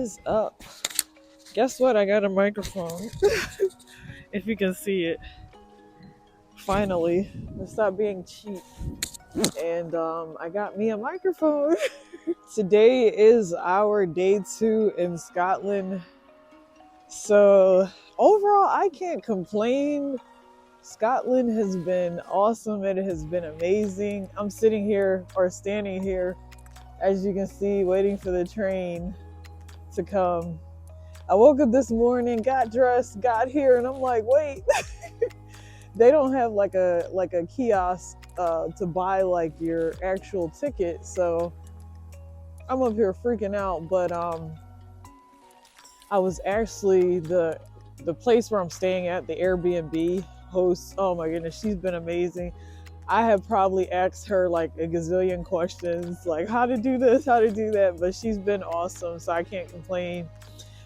is up? Guess what? I got a microphone. If you can see it. Finally. I stopped being cheap. And I got me a microphone. Today is our day 2 in Scotland. So overall, I can't complain. Scotland has been awesome. It has been amazing. I'm standing here, as you can see, waiting for the train to come. I woke up this morning, got dressed, got here, and I'm like, wait, they don't have like a kiosk to buy like your actual ticket. So I'm up here freaking out. But I was actually the place where I'm staying at, the Airbnb host. Oh my goodness, she's been amazing. I have probably asked her like a gazillion questions, like how to do this, how to do that, but she's been awesome, so I can't complain.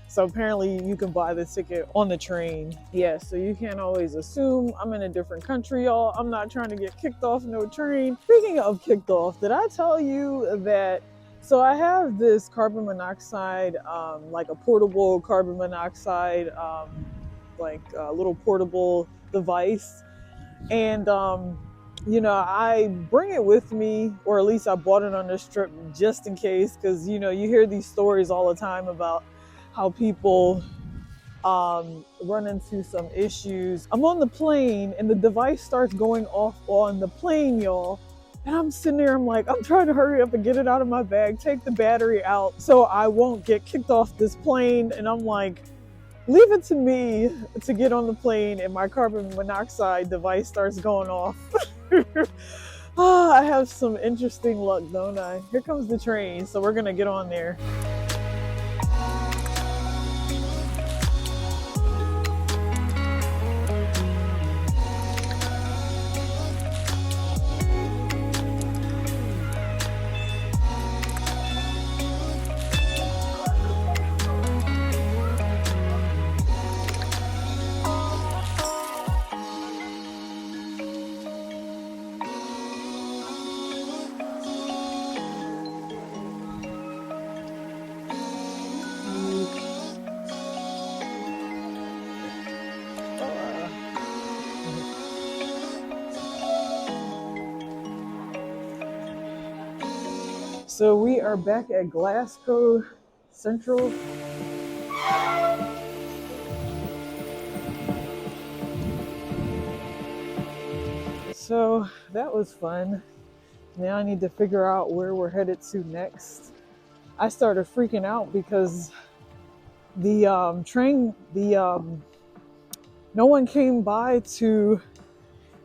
So apparently you can buy the ticket on the train. Yeah, so you can't always assume. I'm in a different country, y'all. I'm not trying to get kicked off no train. Speaking of kicked off, did I tell you that, so I have this carbon monoxide, like a portable carbon monoxide, like a little portable device. And, you know, I bring it with me, or at least I bought it on this trip just in case, because, you know, you hear these stories all the time about how people run into some issues. I'm on the plane and the device starts going off on the plane, y'all. And I'm sitting there, I'm like, I'm trying to hurry up and get it out of my bag, take the battery out so I won't get kicked off this plane. And I'm like, leave it to me to get on the plane and my carbon monoxide device starts going off. I have some interesting luck, don't I? Here comes the train, so we're gonna get on there. So we are back at Glasgow Central. So that was fun. Now I need to figure out where we're headed to next. I started freaking out because the train, no one came by to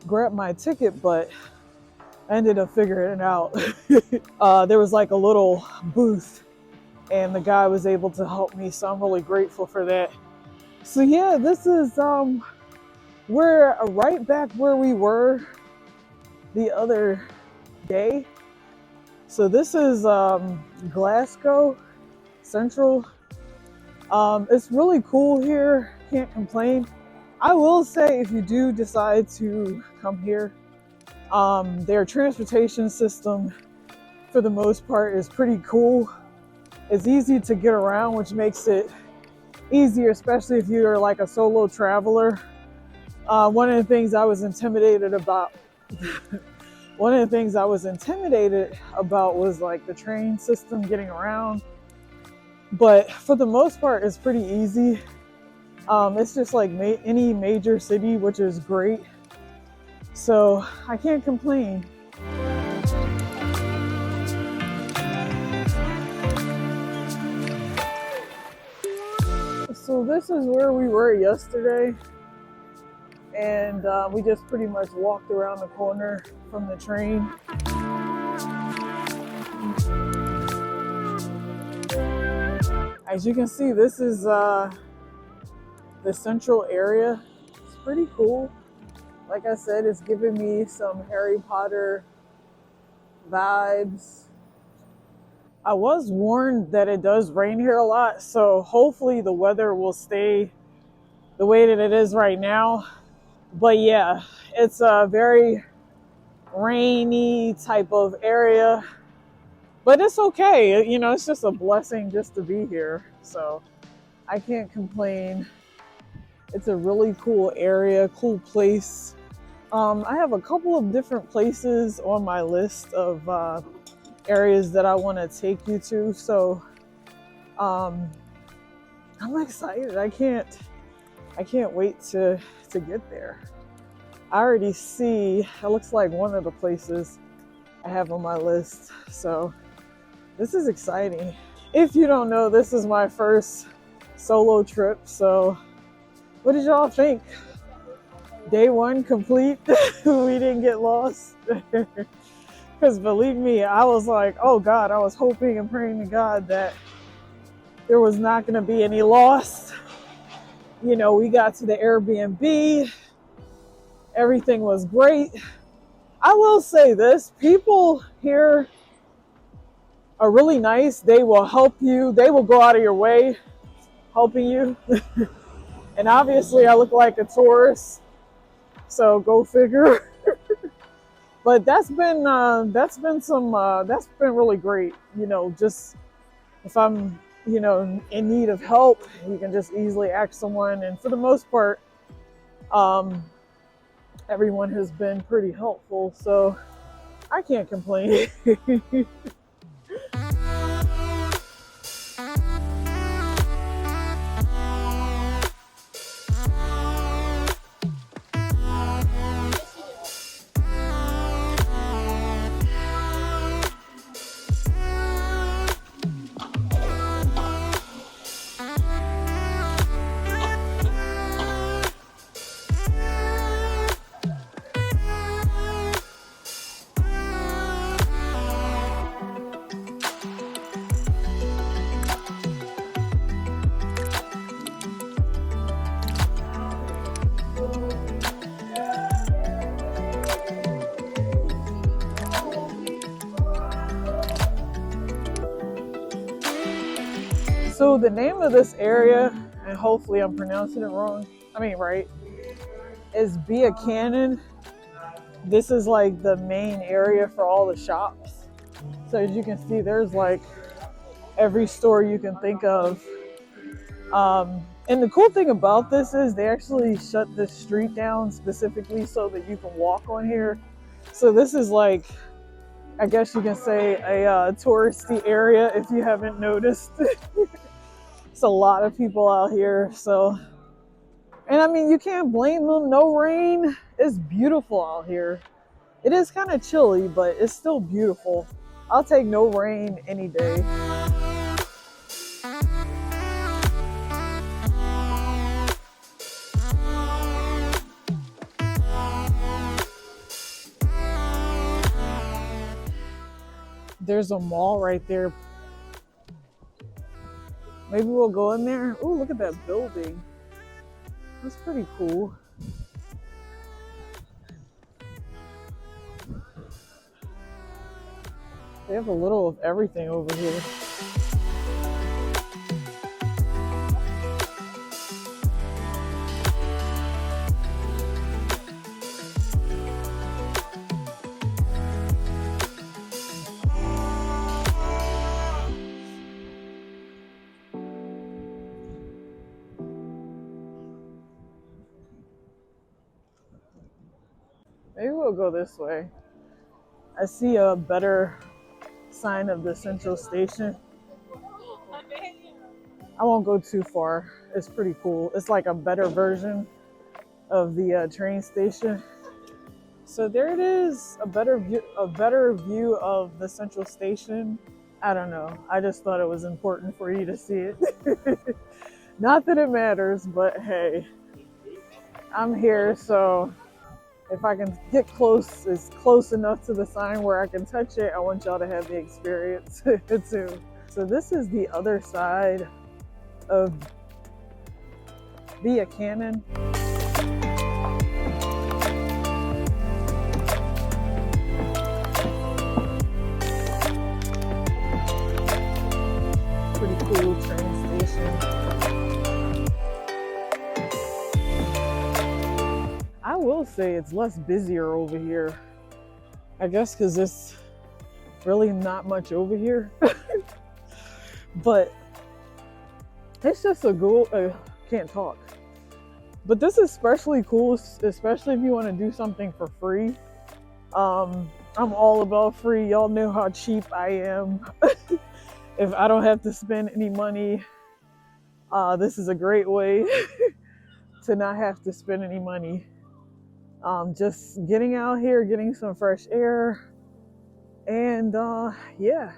grab my ticket, but I ended up figuring it out. There was like a little booth and the guy was able to help me, so I'm really grateful for that. So yeah, this is we're right back where we were the other day. So this is Glasgow Central. It's really cool here, can't complain. I will say, if you do decide to come here, their transportation system for the most part is pretty cool. It's easy to get around, which makes it easier, especially if you're like a solo traveler. One of the things I was intimidated about was like the train system, getting around. But for the most part, it's pretty easy. It's just like any major city, which is great. So I can't complain. So this is where we were yesterday. And we just pretty much walked around the corner from the train. As you can see, this is the central area. It's pretty cool. Like I said, it's giving me some Harry Potter vibes. I was warned that it does rain here a lot, so hopefully the weather will stay the way that it is right now. But yeah, it's a very rainy type of area. But it's okay. You know, it's just a blessing just to be here. So I can't complain. It's a really cool area, cool place. I have a couple of different places on my list of areas that I want to take you to. So um, I'm excited. I can't wait to get there. I already see, it looks like one of the places I have on my list. So this is exciting. If you don't know, this is my first solo trip. So what did y'all think? Day one complete. We didn't get lost. Because believe me, I was like, oh God, I was hoping and praying to God that there was not going to be any loss. You know, we got to the Airbnb. Everything was great. I will say this, people here are really nice. They will help you. They will go out of your way helping you. And obviously I look like a tourist, so go figure. But that's been really great. You know, just if I'm, you know, in need of help, you can just easily ask someone. And for the most part, everyone has been pretty helpful. So I can't complain. So the name of this area, and hopefully I'm pronouncing it right, is Bia Cannon. This is like the main area for all the shops. So as you can see, there's like every store you can think of. And the cool thing about this is they actually shut this street down specifically so that you can walk on here. So this is like, I guess you can say a touristy area if you haven't noticed. It's a lot of people out here. So, and I mean, you can't blame them. No rain. It's beautiful out here. It is kind of chilly, but it's still beautiful. I'll take no rain any day. There's a mall right there. Maybe we'll go in there. Oh, look at that building. That's pretty cool. They have a little of everything over here. Maybe we'll go this way. I see a better sign of the central station. I won't go too far. It's pretty cool. It's like a better version of the train station. So there it is, a better view of the central station. I don't know. I just thought it was important for you to see it. Not that it matters, but hey, I'm here, so if I can get close, it's close enough to the sign where I can touch it. I want y'all to have the experience too. So this is the other side of Bia Cannon. Pretty cool train station. I will say it's less busier over here. I guess because really not much over here. But it's just a cool, can't talk. But this is especially cool, especially if you want to do something for free. I'm all about free. Y'all know how cheap I am. If I don't have to spend any money, this is a great way to not have to spend any money. Just getting out here, getting some fresh air, and yeah,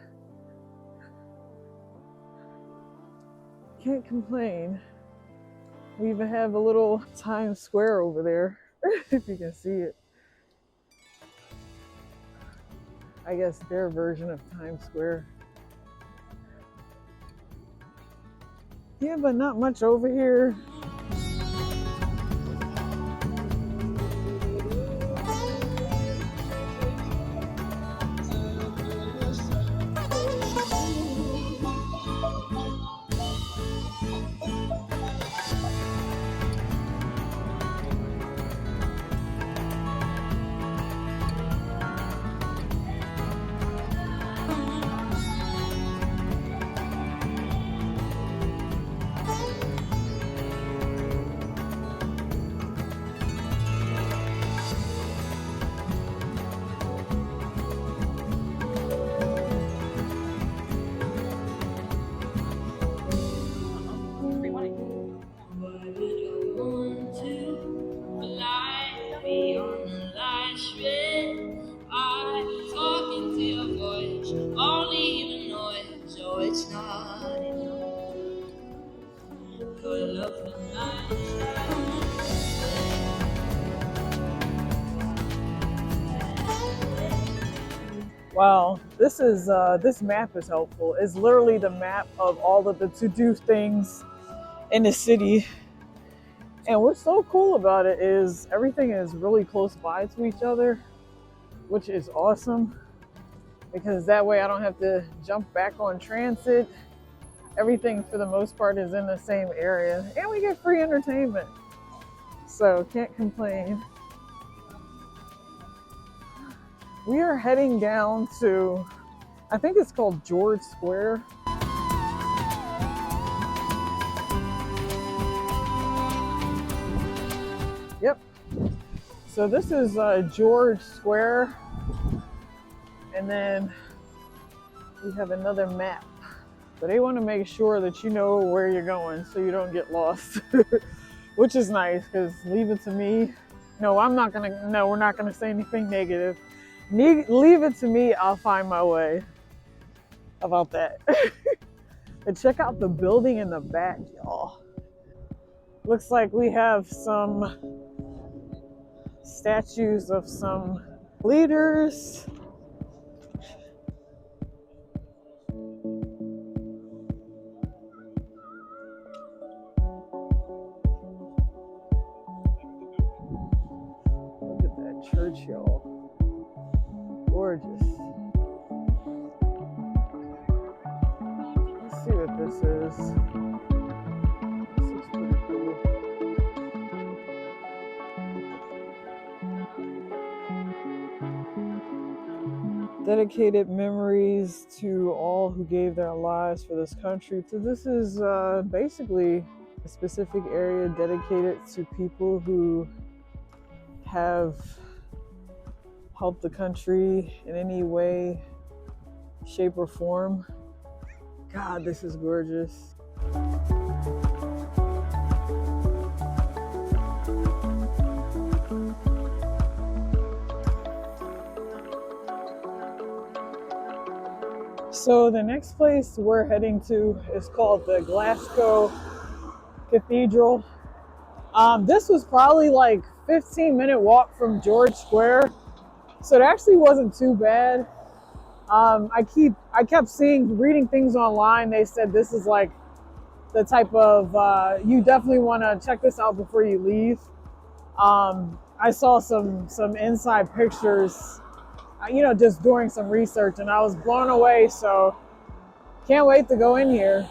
can't complain. We even have a little Times Square over there, if you can see it. I guess their version of Times Square. Yeah, but not much over here. Wow, this map is helpful. It's literally the map of all of the to-do things in the city. And what's so cool about it is everything is really close by to each other, which is awesome, because that way I don't have to jump back on transit. Everything for the most part is in the same area, and we get free entertainment, so can't complain. We are heading down to, I think it's called George Square. Yep. So this is George Square, and then we have another map. So they want to make sure that you know where you're going so you don't get lost, which is nice, because leave it to me. No, we're not gonna say anything negative. Leave it to me, I'll find my way. How about that? And check out the building in the back, y'all. Looks like we have some statues of some leaders. Look at that church, y'all. Gorgeous. Let's see what this is. This is pretty cool. Dedicated memories to all who gave their lives for this country. So this is basically a specific area dedicated to people who have help the country in any way, shape, or form. God, this is gorgeous. So the next place we're heading to is called the Glasgow Cathedral. This was probably like 15-minute walk from George Square. So it actually wasn't too bad. I kept reading things online. They said this is like the type of, you definitely want to check this out before you leave. I saw some inside pictures, just doing some research, and I was blown away. So can't wait to go in here.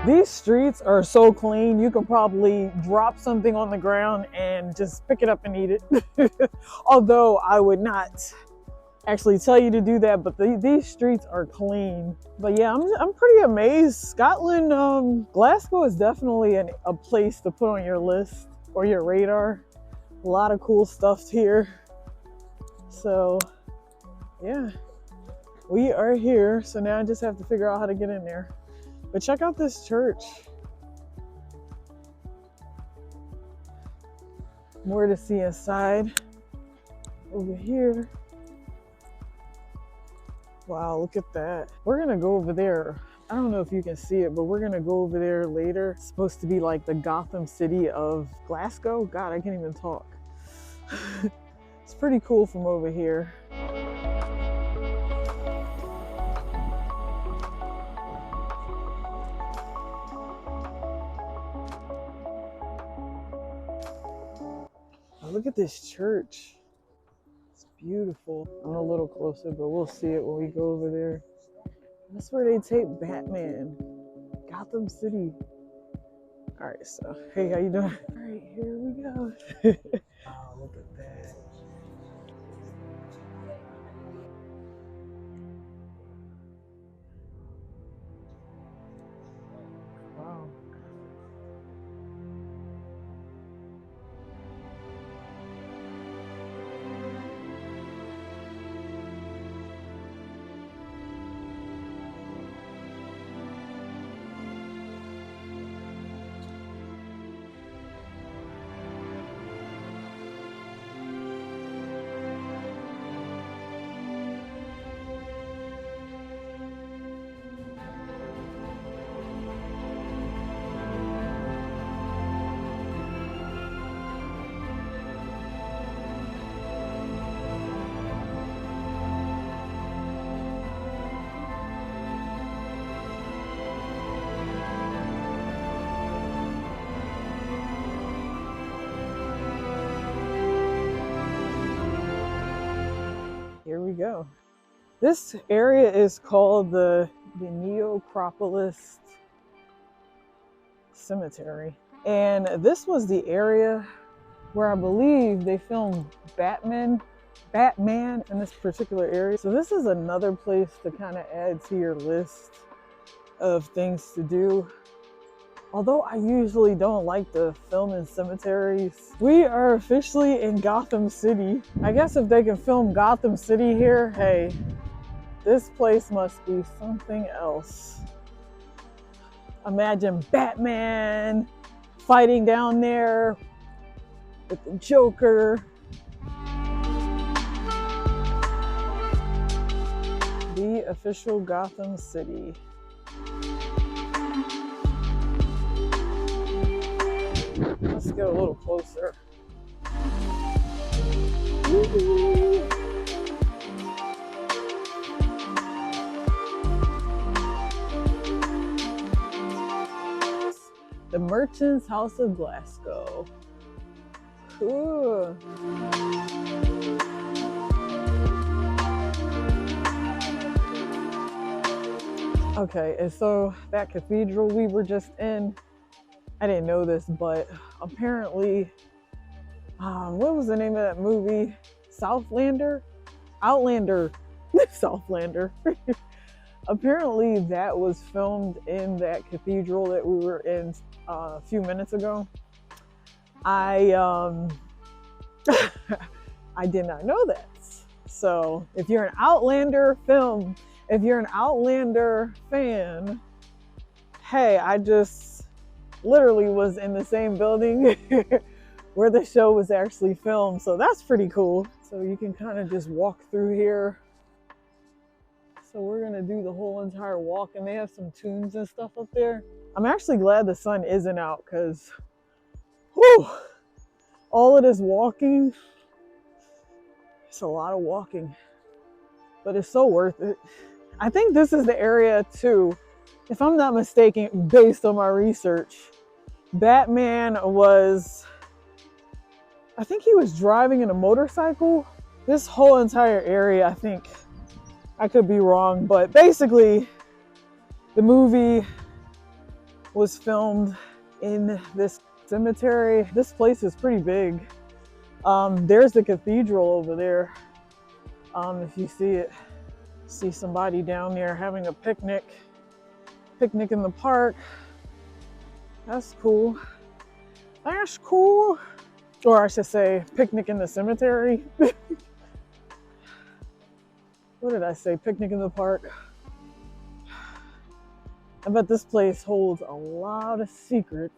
These streets are so clean, you can probably drop something on the ground and just pick it up and eat it. Although I would not actually tell you to do that, but these streets are clean. But yeah, I'm pretty amazed. Scotland, Glasgow is definitely a place to put on your list or your radar. A lot of cool stuff here. So yeah, we are here. So now I just have to figure out how to get in there. But check out this church. More to see inside. Over here. Wow, look at that. We're gonna go over there. I don't know if you can see it, but we're gonna go over there later. It's supposed to be like the Gotham City of Glasgow. God, I can't even talk. It's pretty cool from over here. Look at this church. It's beautiful. I'm a little closer, but we'll see it when we go over there. That's where they tape Batman. Gotham City. All right, so, hey, how you doing? All right, here we go. Oh, look at that. Wow. Here we go. This area is called the Necropolis Cemetery. And this was the area where I believe they filmed Batman in this particular area. So this is another place to kind of add to your list of things to do. Although I usually don't like to film in cemeteries, we are officially in Gotham City. I guess if they can film Gotham City here, hey, this place must be something else. Imagine Batman fighting down there with the Joker. The official Gotham City. Let's get a little closer. Woo-hoo. The Merchant's House of Glasgow. Cool. Okay, and so that cathedral we were just in, I didn't know this, but apparently, what was the name of that movie? Outlander? Southlander. Apparently that was filmed in that cathedral that we were in a few minutes ago. I I did not know that. So if you're an Outlander fan, hey, I just literally was in the same building where the show was actually filmed. So that's pretty cool. So you can kind of just walk through here. So we're gonna do the whole entire walk, and they have some tunes and stuff up there. I'm actually glad the sun isn't out, because all of this walking, it's a lot of walking, but it's so worth it. I think this is the area too, if I'm not mistaken, based on my research, Batman was, I think he was driving in a motorcycle. This whole entire area, I think, I could be wrong, but basically the movie was filmed in this cemetery. This place is pretty big. There's the cathedral over there. If you see it, see somebody down there having a picnic in the park. That's cool. That's cool. Or I should say, picnic in the cemetery. What did I say? Picnic in the park. I bet this place holds a lot of secrets.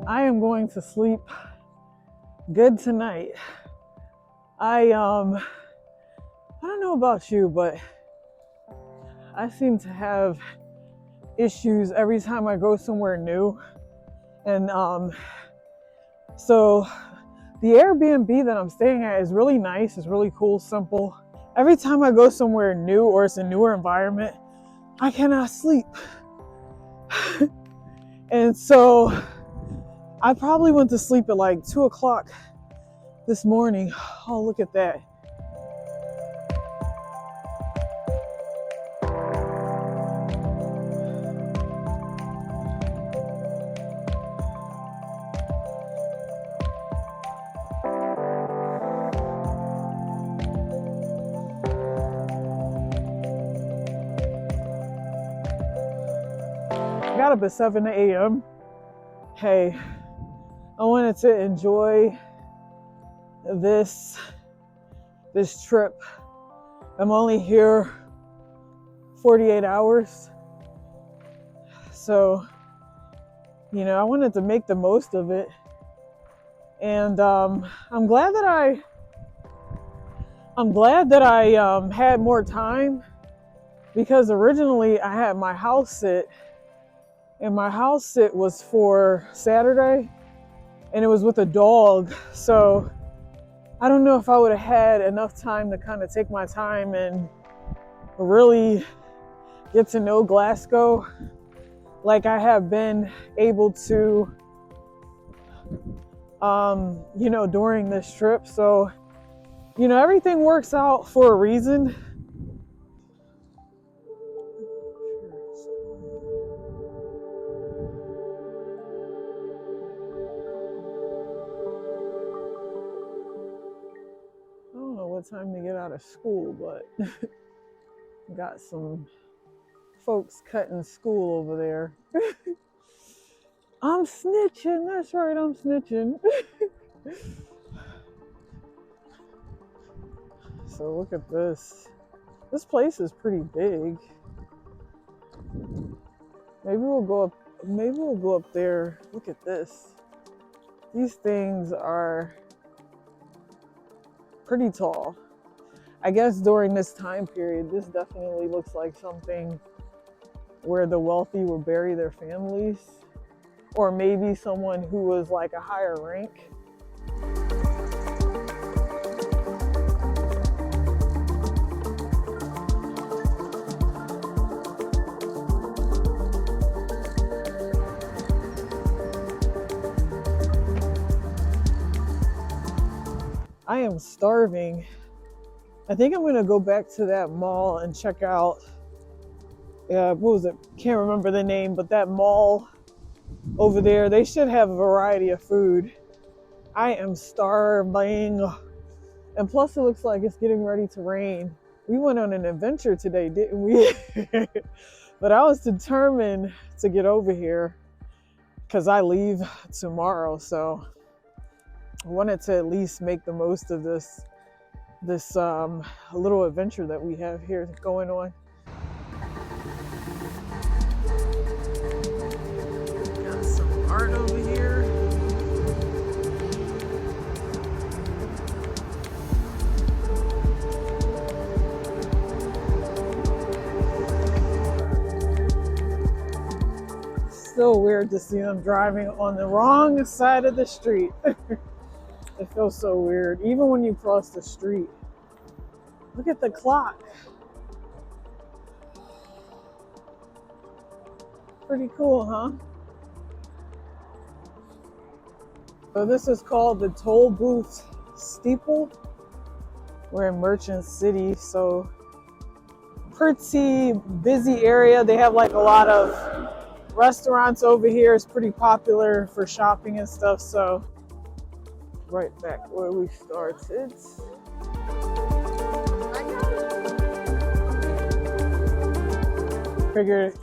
I am going to sleep good tonight. I don't know about you, but I seem to have issues every time I go somewhere new. And so the Airbnb that I'm staying at is really nice. It's really cool, simple. Every time I go somewhere new or it's a newer environment, I cannot sleep. And so I probably went to sleep at like 2 o'clock this morning. Oh, look at that. I got up at 7 a.m. Hey, I wanted to enjoy this trip. I'm only here 48 hours. So, you know, I wanted to make the most of it. And I'm glad that I had more time, because originally I had my house sit, and my house sit was for Saturday, and it was with a dog. So I don't know if I would have had enough time to kind of take my time and really get to know Glasgow like I have been able to, you know, during this trip. So, you know, everything works out for a reason. What time to get out of school, but got some folks cutting school over there. I'm snitching. That's right, I'm snitching. So look at this. This place is pretty big. Maybe we'll go up there. Look at this. These things are pretty tall. I guess during this time period, this definitely looks like something where the wealthy would bury their families, or maybe someone who was like a higher rank. I am starving. I think I'm gonna go back to that mall and check out, what was it? Can't remember the name, but that mall over there, they should have a variety of food. I am starving. And plus it looks like it's getting ready to rain. We went on an adventure today, didn't we? But I was determined to get over here because I leave tomorrow. So I wanted to at least make the most of this little adventure that we have here going on. Got some art over here. So weird to see them driving on the wrong side of the street. It feels so weird, even when you cross the street. Look at the clock. Pretty cool, huh? So this is called the Toll Booth Steeple. We're in Merchant City, so pretty busy area. They have like a lot of restaurants over here. It's pretty popular for shopping and stuff. So right back where we started. Figured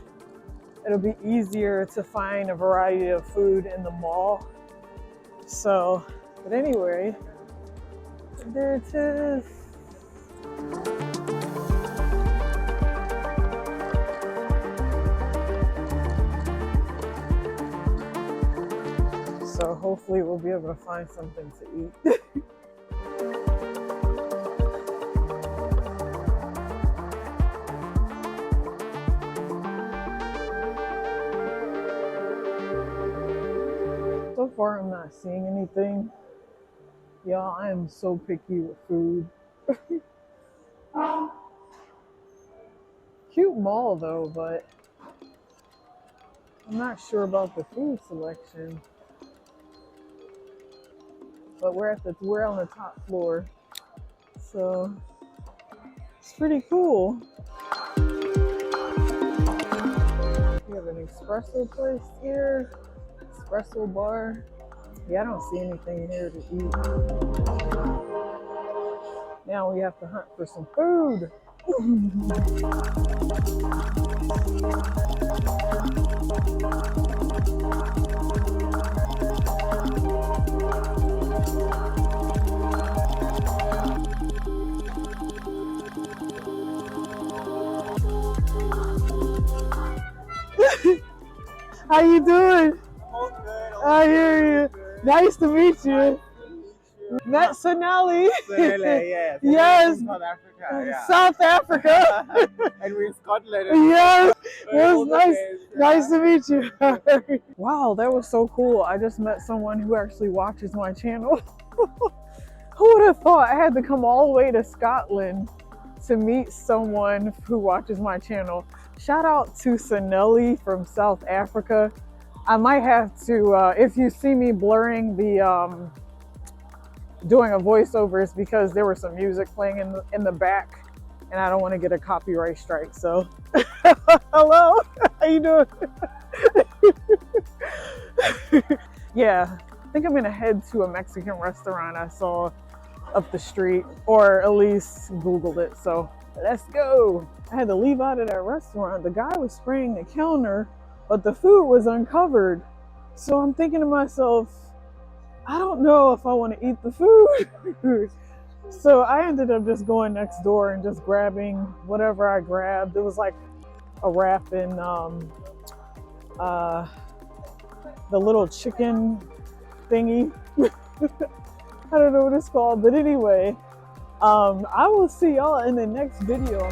it'll be easier to find a variety of food in the mall. So, but anyway, there it is. So hopefully we'll be able to find something to eat. So far I'm not seeing anything. Y'all, I am so picky with food. Cute mall though, but I'm not sure about the food selection. But we're on the top floor, so it's pretty cool. We have an espresso place here, espresso bar. Yeah, I don't see anything here to eat. Now we have to hunt for some food. How you doing? All good. I hear you. Nice to meet you. Met Sonali. Yes. Yes. South Africa. Yeah. South Africa. And we're in Scotland. Yes. It was All the nice. days, yeah. Nice to meet you. Wow, that was so cool. I just met someone who actually watches my channel. Who would have thought I had to come all the way to Scotland to meet someone who watches my channel? Shout out to Sonali from South Africa. I might have to, if you see me blurring the, doing a voiceover, it's because there was some music playing in the back and I don't want to get a copyright strike. So, hello, how you doing? Yeah, I think I'm gonna head to a Mexican restaurant I saw up the street, or at least Googled it. So let's go. I had to leave out of that restaurant. The guy was spraying the counter, but the food was uncovered. So I'm thinking to myself, I don't know if I want to eat the food. So I ended up just going next door and just grabbing whatever I grabbed. It was like a wrap in the little chicken thingy. I don't know what it's called, but anyway, I will see y'all in the next video.